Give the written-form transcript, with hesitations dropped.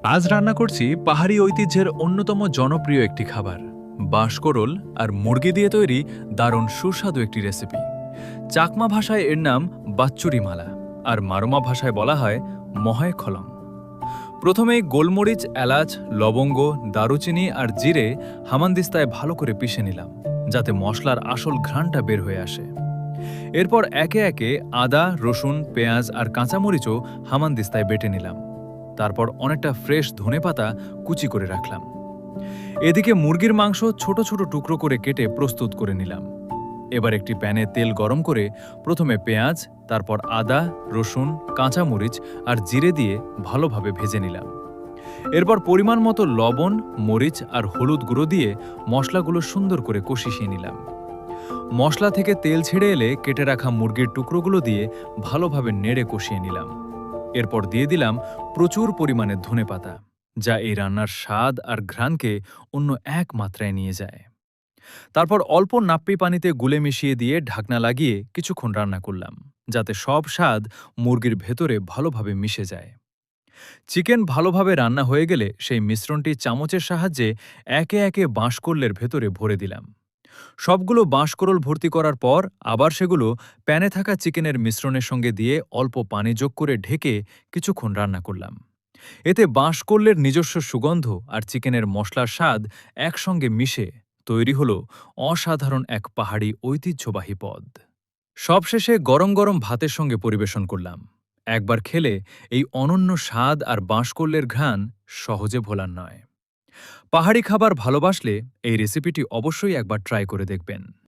আজ রান্না করছি পাহাড়ি ঐতিহ্যের অন্যতম জনপ্রিয় একটি খাবার বাঁশকোরল আর মুরগি দিয়ে তৈরি দারুণ সুস্বাদু একটি রেসিপি। চাকমা ভাষায় এর নাম বাচ্চুরি মালা, আর মারমা ভাষায় বলা হয় মহায় খলম। প্রথমে গোলমরিচ, এলাচ, লবঙ্গ, দারুচিনি আর জিরে হামানদিস্তায় ভালো করে পিষে নিলাম, যাতে মশলার আসল ঘ্রাণটা বের হয়ে আসে। এরপর একে একে আদা, রসুন, পেঁয়াজ আর কাঁচামরিচও হামানদিস্তায় বেটে নিলাম। তারপর অনেকটা ফ্রেশ ধনেপাতা কুচি করে রাখলাম। এদিকে মুরগির মাংস ছোট ছোট টুকরো করে কেটে প্রস্তুত করে নিলাম। এবার একটি প্যানে তেল গরম করে প্রথমে পেঁয়াজ, তারপর আদা, রসুন, কাঁচামরিচ আর জিরে দিয়ে ভালোভাবে ভেজে নিলাম। এরপর পরিমাণ মতো লবণ, মরিচ আর হলুদ গুঁড়ো দিয়ে মশলাগুলো সুন্দর করে কষিয়ে নিলাম। মশলা থেকে তেল ছেড়ে এলে কেটে রাখা মুরগির টুকরোগুলো দিয়ে ভালোভাবে নেড়ে কষিয়ে নিলাম। এরপর দিয়ে দিলাম প্রচুর পরিমাণে ধনেপাতা, যা এই রান্নার স্বাদ আর ঘ্রাণকে অন্য এক মাত্রায় নিয়ে যায়। তারপর অল্প নাপ্পি পানিতে গুলে মিশিয়ে দিয়ে ঢাকনা লাগিয়ে কিছুক্ষণ রান্না করলাম, যাতে সব স্বাদ মুরগির ভেতরে ভালোভাবে মিশে যায়। চিকেন ভালোভাবে রান্না হয়ে গেলে সেই মিশ্রণটি চামচের সাহায্যে একে একে বাঁশকোরলের ভেতরে ভরে দিলাম। সবগুলো বাঁশকোরল ভর্তি করার পর আবার সেগুলো প্যানে থাকা চিকেনের মিশ্রণের সঙ্গে দিয়ে অল্প পানি যোগ করে ঢেকে কিছুক্ষণ রান্না করলাম। এতে বাঁশকোরলের নিজস্ব সুগন্ধ আর চিকেনের মশলার স্বাদ একসঙ্গে মিশে তৈরি হলো অসাধারণ এক পাহাড়ি ঐতিহ্যবাহী পদ। সবশেষে গরম গরম ভাতের সঙ্গে পরিবেশন করলাম। একবার খেলে এই অনন্য স্বাদ আর বাঁশকোরলের ঘ্রাণ সহজে ভোলার নয়। পাহাড়ি খাবার ভালোবাসলে এই রেসিপিটি অবশ্যই একবার ট্রাই করে দেখবেন।